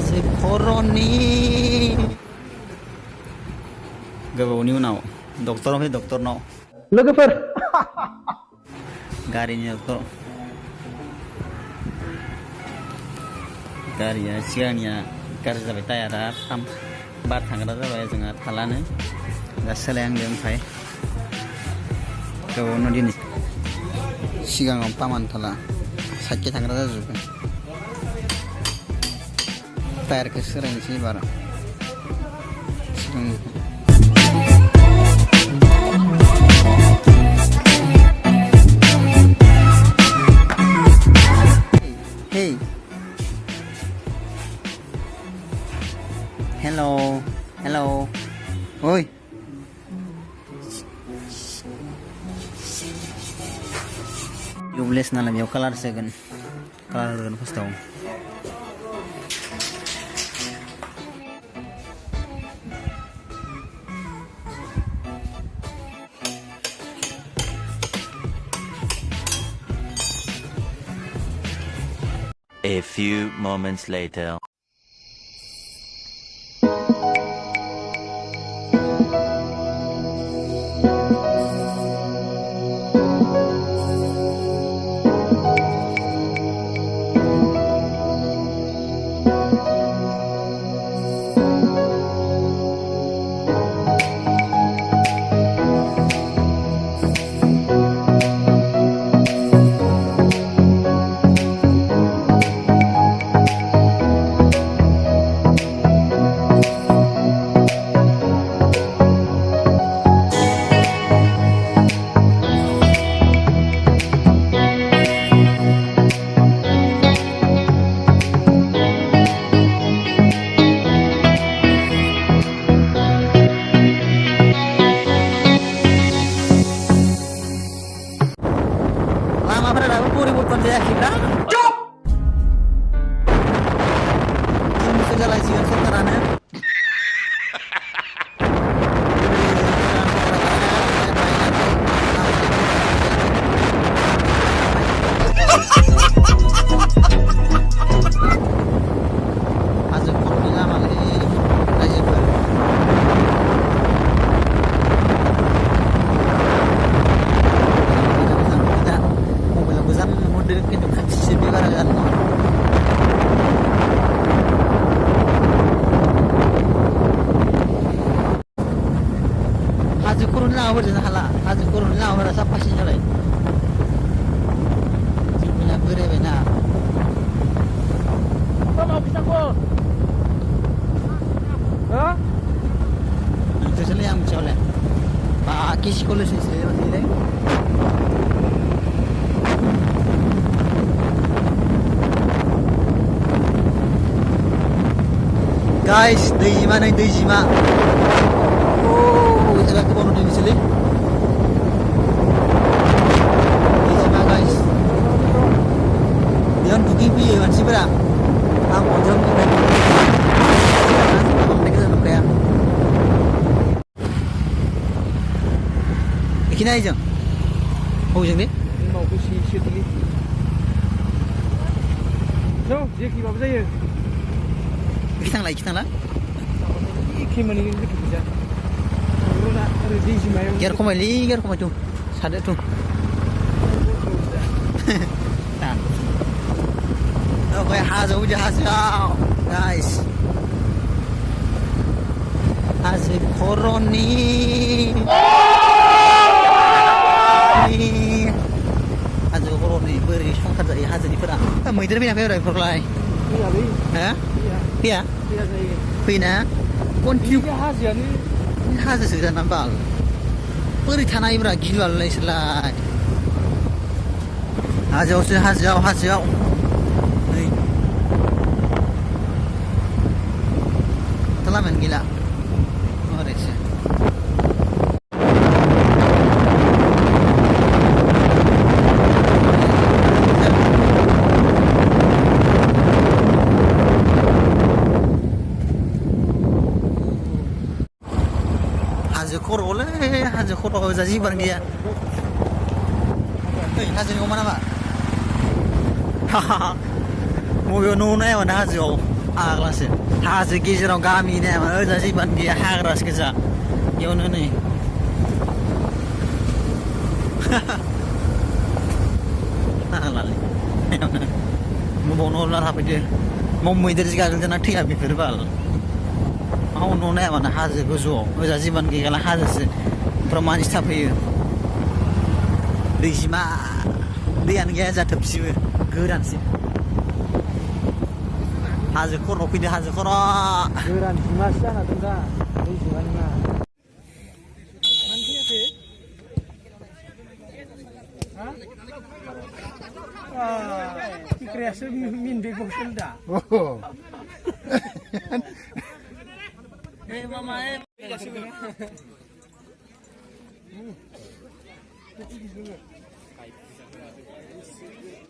हाजो खर'नि गोबावनि उनाव डक्टरनाव लोगोफोर गारिनि डक्टर गारिया सिगांनिया गाज्रि जाबाय टायारा बार थांग्रा जाबाय जोंहा थालानो दा सोलायहांदों ओमफ्राय गोबावनो दिनै सिगाङाव पामान थाला साइडखि थांग्रा जाजोब्बाय टायारखौ सोलायनोसै एबार सिगांनिफ्राय Hey. Hello. Oi. Tubeless nalang yung color second. Color first tahu. A few moments later. Puriburton jayakhaiब्रा चुप जोंसो जालायसिगोन सरकारानो हाजो खर'नि लामालै रायजोफोर কিন্তু খাচ্ছি বিবার গান हाजो खर'नि लामाफोरजों हाला हाजो खर'नि लामाफोरा साफासिन जाबाय जोंनिया बोरायबायना नोंसोरलाय आं मिथियावलाय बा केसि कलेजनिसो बायदिलै guys दैजिमा नै दैजिमा एला गोबाव नुदों बिसोरलै दैजिमा guys बेयाव दुगैफैयो मानसिफोरा आं अन्थाइनिफ्राय बांद्राय गोजान नंखाया बेखिनि आइजों हौजों दे जेखिबाबो जायो iki थांला गियार खमायलै गियार खमाय tuh सादो tuh kayak haजोआव guys हाजो खर'नि हाजो खर'नि बोरै संखार जायो हाजोनिफोरा मैदेर फैयाखै बेफोरलाय फैया फैना कन्टिनिउ हाजोसो जाना बाल बोरै थानायब्रा गिलुआलाय इसोरलाय हाजोआव नै लामायानो गैला ओरैसो हाजो खर'आव जा जिबार गैया हाजोनि अमा नामा मबेयाव न' नायामोन हाजोआव आग्लासो हाजो गेजेराव गामि नायामोन ओजा जेबोआनो गैया हाग्रासो गोजा बेयावनो नै फाग्लालै बेयावनो न'बावनो हरना थाफैदो मा मैदेर गाग्लिदोंना थैया बेफोर बाल मा न' नाया मानो हाजो गोजौआव ओजा जेबोआनो गैयाला हाजोसो ओमफ्राय मानसि थाफैयो दैजिमा दैयानो गैया जाथोबसिबो गोरानसो हाजो खर'आव फैदो हाजो खर' गोरान जिमासो जाना दं दा दै जिमा नङा मानो फैयाखै तिक्रायासो मिनबे गौसल दा मामा